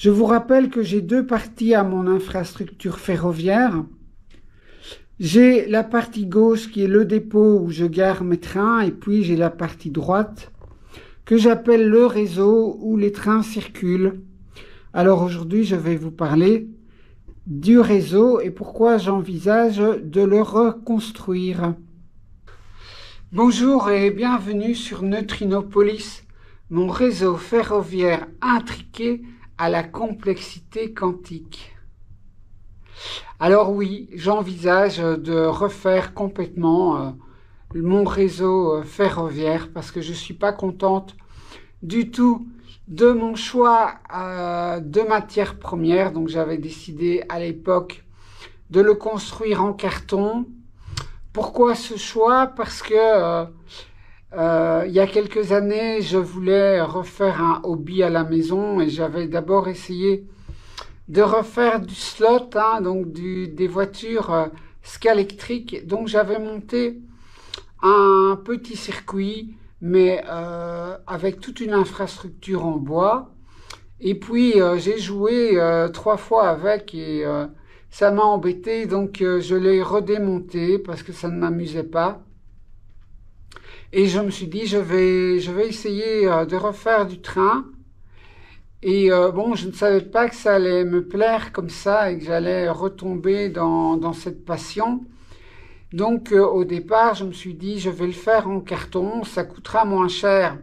Je vous rappelle que j'ai deux parties à mon infrastructure ferroviaire. J'ai la partie gauche qui est le dépôt où je gare mes trains, et puis j'ai la partie droite que j'appelle le réseau où les trains circulent. Alors aujourd'hui, je vais vous parler du réseau et pourquoi j'envisage de le reconstruire. Bonjour et bienvenue sur Neutrinopolis, mon réseau ferroviaire intriqué à la complexité quantique. Alors oui, j'envisage de refaire complètement mon réseau ferroviaire parce que je ne suis pas contente du tout de mon choix de matière première. Donc j'avais décidé à l'époque de le construire en carton. Pourquoi ce choix? Parce que il y a quelques années, je voulais refaire un hobby à la maison et j'avais d'abord essayé de refaire du slot, donc des voitures Scalextric. Donc j'avais monté un petit circuit, mais avec toute une infrastructure en bois. Et puis j'ai joué 3 fois avec et ça m'a embêté, donc je l'ai redémonté parce que ça ne m'amusait pas. Et je me suis dit, je vais essayer de refaire du train. Et bon, je ne savais pas que ça allait me plaire comme ça et que j'allais retomber dans cette passion. Donc au départ, je me suis dit, je vais le faire en carton, ça coûtera moins cher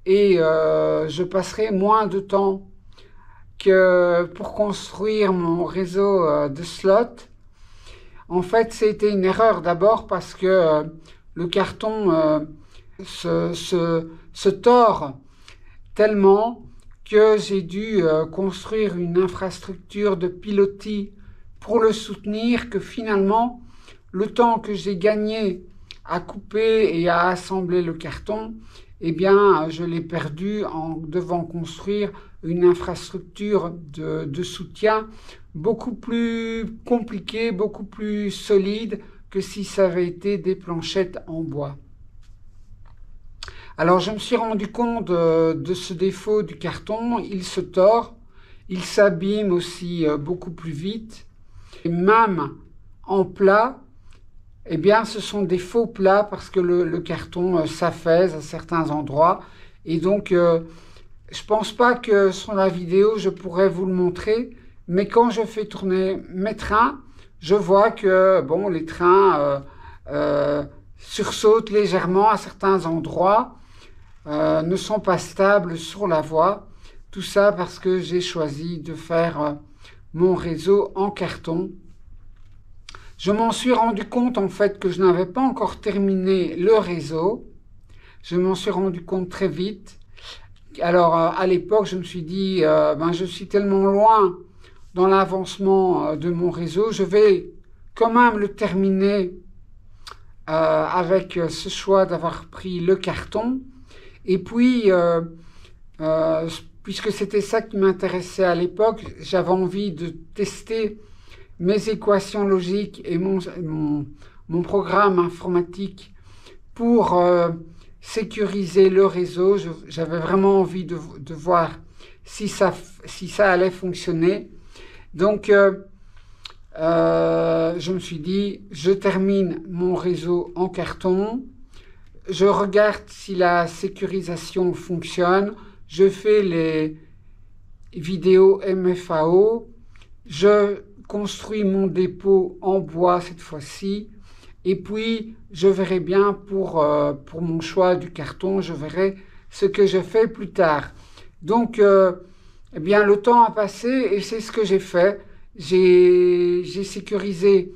et je passerai moins de temps que pour construire mon réseau de slots. En fait, c'était une erreur d'abord parce que le carton se tord tellement que j'ai dû construire une infrastructure de pilotis pour le soutenir, que finalement, le temps que j'ai gagné à couper et à assembler le carton, eh bien, je l'ai perdu en devant construire une infrastructure de soutien beaucoup plus compliquée, beaucoup plus solide que si ça avait été des planchettes en bois. Alors, je me suis rendu compte de ce défaut du carton. Il se tord, il s'abîme aussi beaucoup plus vite. Et même en plat, eh bien, ce sont des faux plats parce que le carton s'affaisse à certains endroits. Et donc, je pense pas que sur la vidéo, je pourrais vous le montrer. Mais quand je fais tourner mes trains, je vois que bon, les trains sursautent légèrement à certains endroits. Ne sont pas stables sur la voie. Tout ça parce que j'ai choisi de faire mon réseau en carton. Je m'en suis rendu compte en fait que je n'avais pas encore terminé le réseau. Je m'en suis rendu compte très vite. Alors à l'époque, je me suis dit, je suis tellement loin dans l'avancement de mon réseau, je vais quand même le terminer avec ce choix d'avoir pris le carton. Et puis, puisque c'était ça qui m'intéressait à l'époque, j'avais envie de tester mes équations logiques et mon programme informatique pour sécuriser le réseau. J'avais vraiment envie de voir si ça allait fonctionner. Donc, je me suis dit, je termine mon réseau en carton. Je regarde si la sécurisation fonctionne, je fais les vidéos MFAO, je construis mon dépôt en bois cette fois-ci, et puis je verrai bien pour mon choix du carton, je verrai ce que je fais plus tard. Donc, eh bien, le temps a passé et c'est ce que j'ai fait. J'ai sécurisé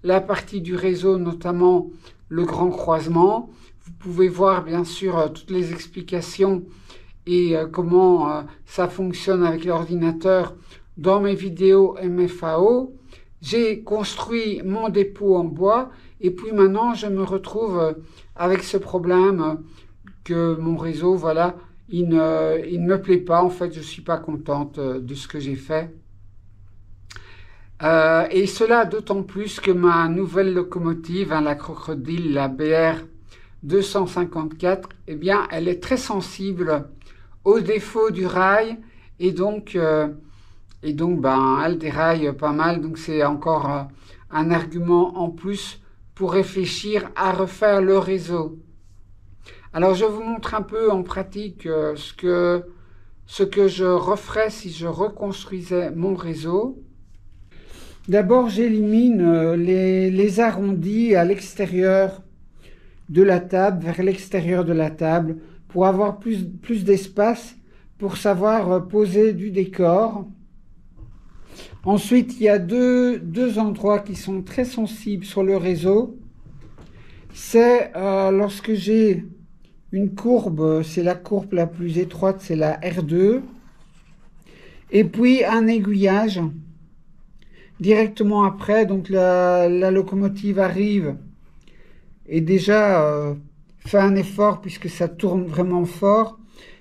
la partie du réseau, notamment le grand croisement. Vous pouvez voir bien sûr toutes les explications et comment ça fonctionne avec l'ordinateur dans mes vidéos MFAO. J'ai construit mon dépôt en bois et puis maintenant je me retrouve avec ce problème que mon réseau, voilà, il ne me plaît pas. En fait, je ne suis pas contente de ce que j'ai fait. Et cela d'autant plus que ma nouvelle locomotive, la Crocodile, la BR 254, eh bien, elle est très sensible aux défauts du rail et donc Et donc, ben, elle déraille pas mal. Donc, c'est encore un argument en plus pour réfléchir à refaire le réseau. Alors, je vous montre un peu en pratique ce que je referais si je reconstruisais mon réseau. D'abord, j'élimine les arrondis à l'extérieur de la table, vers l'extérieur de la table, pour avoir plus d'espace, pour savoir poser du décor. Ensuite, il y a deux endroits qui sont très sensibles sur le réseau. C'est lorsque j'ai une courbe, c'est la courbe la plus étroite, c'est la R2. Et puis un aiguillage directement après, donc la locomotive arrive et déjà fait un effort puisque ça tourne vraiment fort.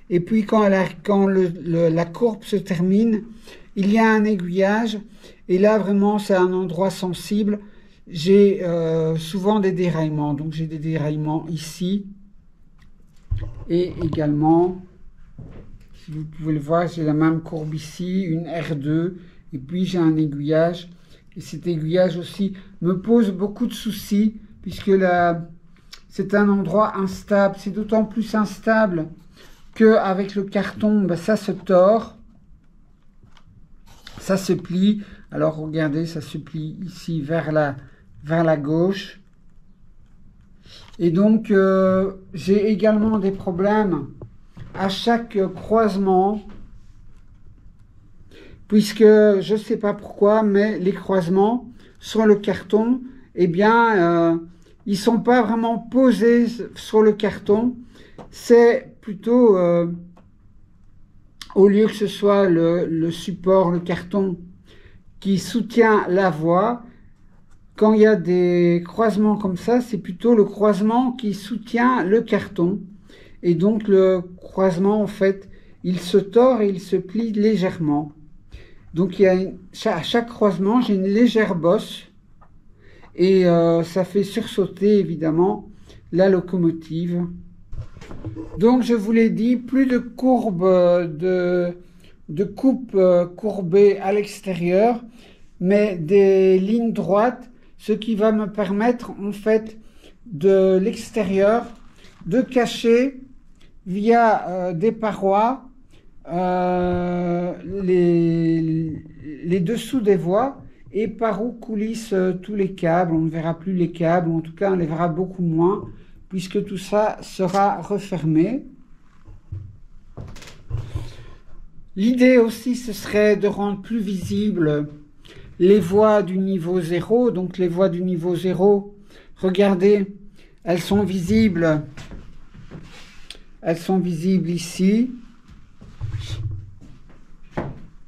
Et puis quand la courbe se termine, il y a un aiguillage et là vraiment c'est un endroit sensible. J'ai souvent des déraillements, donc j'ai des déraillements ici et également, si vous pouvez le voir, j'ai la même courbe ici, une R2 et puis j'ai un aiguillage et cet aiguillage aussi me pose beaucoup de soucis puisque c'est un endroit instable, c'est d'autant plus instable qu'avec le carton, ben, ça se tord, ça se plie. Alors regardez, ça se plie ici vers la gauche. Et donc, j'ai également des problèmes à chaque croisement, puisque je ne sais pas pourquoi, mais les croisements sur le carton, eh bien, ils ne sont pas vraiment posés sur le carton. C'est plutôt, au lieu que ce soit le support, le carton, qui soutient la voie, quand il y a des croisements comme ça, c'est plutôt le croisement qui soutient le carton. Et donc le croisement, en fait, il se tord et il se plie légèrement. Donc à chaque croisement, j'ai une légère bosse. Et ça fait sursauter, évidemment, la locomotive. Donc je vous l'ai dit, plus de courbes de coupe courbée à l'extérieur, mais des lignes droites, ce qui va me permettre en fait de l'extérieur de cacher via des parois les dessous des voies et par où coulissent tous les câbles. On ne verra plus les câbles, ou en tout cas on les verra beaucoup moins puisque tout ça sera refermé. L'idée aussi, ce serait de rendre plus visibles les voies du niveau 0. Donc les voies du niveau 0, regardez, elles sont visibles ici.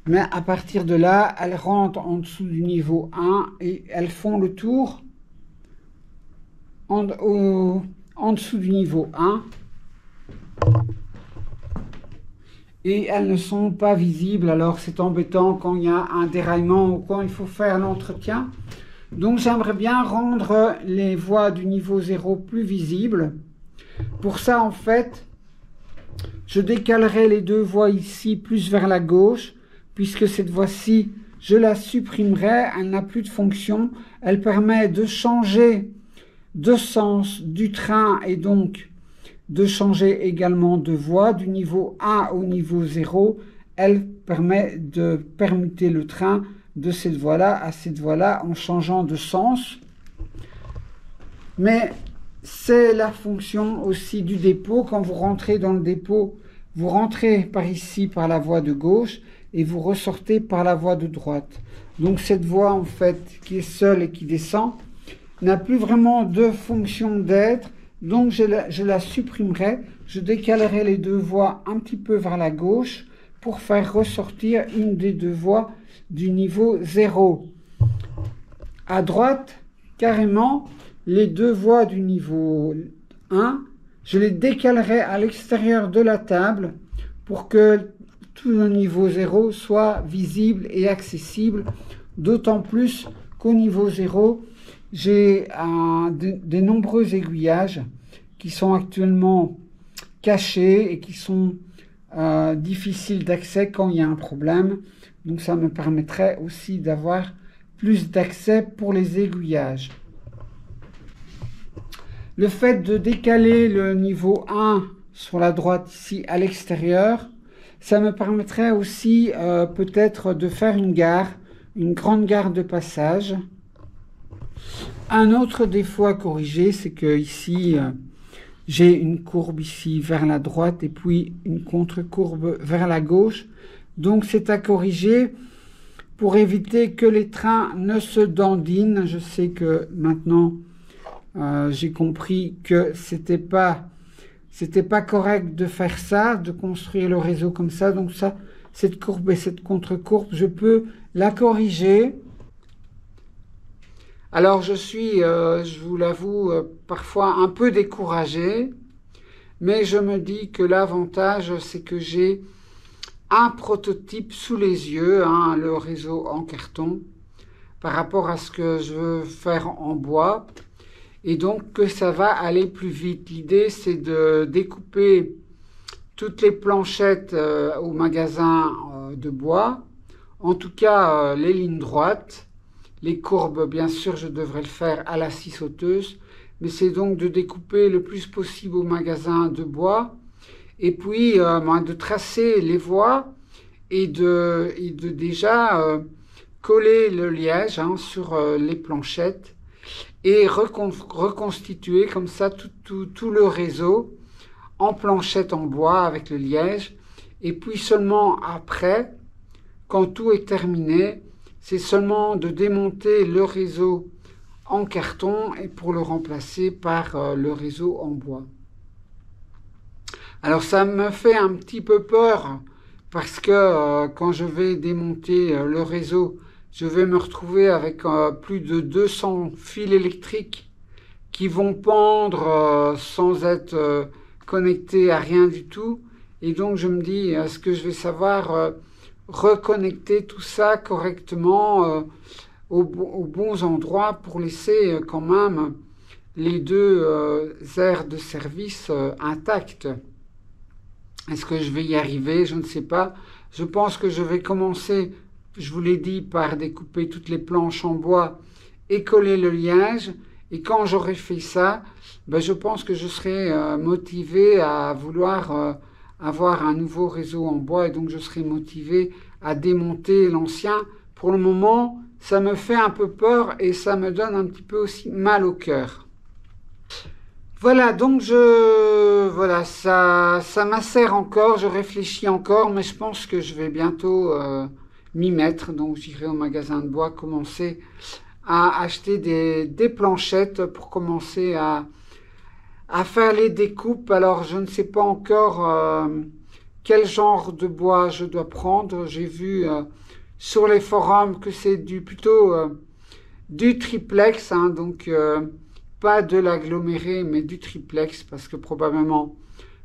Mais à partir de là, elles rentrent en dessous du niveau 1 et elles font le tour en dessous du niveau 1. Et elles ne sont pas visibles, alors c'est embêtant quand il y a un déraillement ou quand il faut faire l'entretien. Donc j'aimerais bien rendre les voies du niveau 0 plus visibles. Pour ça, en fait, je décalerai les deux voies ici plus vers la gauche, puisque cette voie-ci, je la supprimerai, elle n'a plus de fonction. Elle permet de changer de sens du train et donc de changer également de voie du niveau 1 au niveau 0. Elle permet de permuter le train de cette voie-là à cette voie-là en changeant de sens. Mais c'est la fonction aussi du dépôt. Quand vous rentrez dans le dépôt, vous rentrez par ici par la voie de gauche et vous ressortez par la voie de droite. Donc cette voie en fait qui est seule et qui descend n'a plus vraiment de fonction d'être. Donc je la supprimerai, je décalerai les deux voies un petit peu vers la gauche pour faire ressortir une des deux voies du niveau 0. À droite, carrément, les deux voies du niveau 1, je les décalerai à l'extérieur de la table pour que tout le niveau 0 soit visible et accessible, d'autant plus qu'au niveau 0, j'ai de nombreux aiguillages qui sont actuellement cachés et qui sont difficile d'accès quand il y a un problème. Donc ça me permettrait aussi d'avoir plus d'accès pour les aiguillages. Le fait de décaler le niveau 1 sur la droite ici à l'extérieur, ça me permettrait aussi peut-être de faire une grande gare de passage. Un autre défaut à corriger, c'est que ici j'ai une courbe ici vers la droite et puis une contre-courbe vers la gauche. Donc c'est à corriger pour éviter que les trains ne se dandinent. Je sais que maintenant j'ai compris que c'était pas correct de faire ça, de construire le réseau comme ça. Donc ça, cette courbe et cette contre-courbe, je peux la corriger. Alors je suis, je vous l'avoue, parfois un peu découragé, mais je me dis que l'avantage, c'est que j'ai un prototype sous les yeux, hein, le réseau en carton, par rapport à ce que je veux faire en bois, et donc que ça va aller plus vite. L'idée, c'est de découper toutes les planchettes au magasin de bois, en tout cas les lignes droites. Les courbes, bien sûr, je devrais le faire à la scie sauteuse, mais c'est donc de découper le plus possible au magasin de bois, et puis de tracer les voies et de déjà coller le liège sur les planchettes et reconstituer comme ça tout le réseau en planchette en bois avec le liège. Et puis seulement après, quand tout est terminé, c'est seulement de démonter le réseau en carton et pour le remplacer par le réseau en bois. Alors ça me fait un petit peu peur parce que quand je vais démonter le réseau, je vais me retrouver avec plus de 200 fils électriques qui vont pendre sans être connectés à rien du tout. Et donc je me dis, est-ce que je vais savoir reconnecter tout ça correctement aux bons endroits pour laisser quand même les deux aires de service intactes. Est-ce que je vais y arriver? Je ne sais pas. Je pense que je vais commencer, je vous l'ai dit, par découper toutes les planches en bois et coller le liège. Et quand j'aurai fait ça, je pense que je serai motivé à vouloir avoir un nouveau réseau en bois et donc je serai motivé à démonter l'ancien. Pour le moment, ça me fait un peu peur et ça me donne un petit peu aussi mal au cœur. Voilà, donc ça m'assère encore, je réfléchis encore, mais je pense que je vais bientôt m'y mettre. Donc j'irai au magasin de bois commencer à acheter des planchettes pour commencer à faire les découpes. Alors je ne sais pas encore quel genre de bois je dois prendre. J'ai vu sur les forums que c'est plutôt du triplex, hein, donc pas de l'aggloméré mais du triplex parce que probablement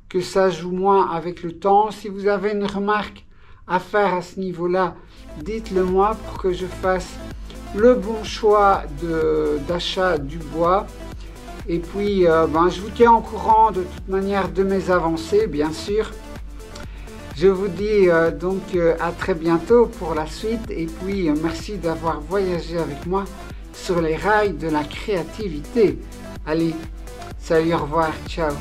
que ça joue moins avec le temps. Si vous avez une remarque à faire à ce niveau-là, dites-le moi pour que je fasse le bon choix d'achat du bois. Et puis je vous tiens au courant de toute manière de mes avancées, bien sûr. Je vous dis donc à très bientôt pour la suite et puis merci d'avoir voyagé avec moi sur les rails de la créativité. Allez, salut, au revoir, ciao.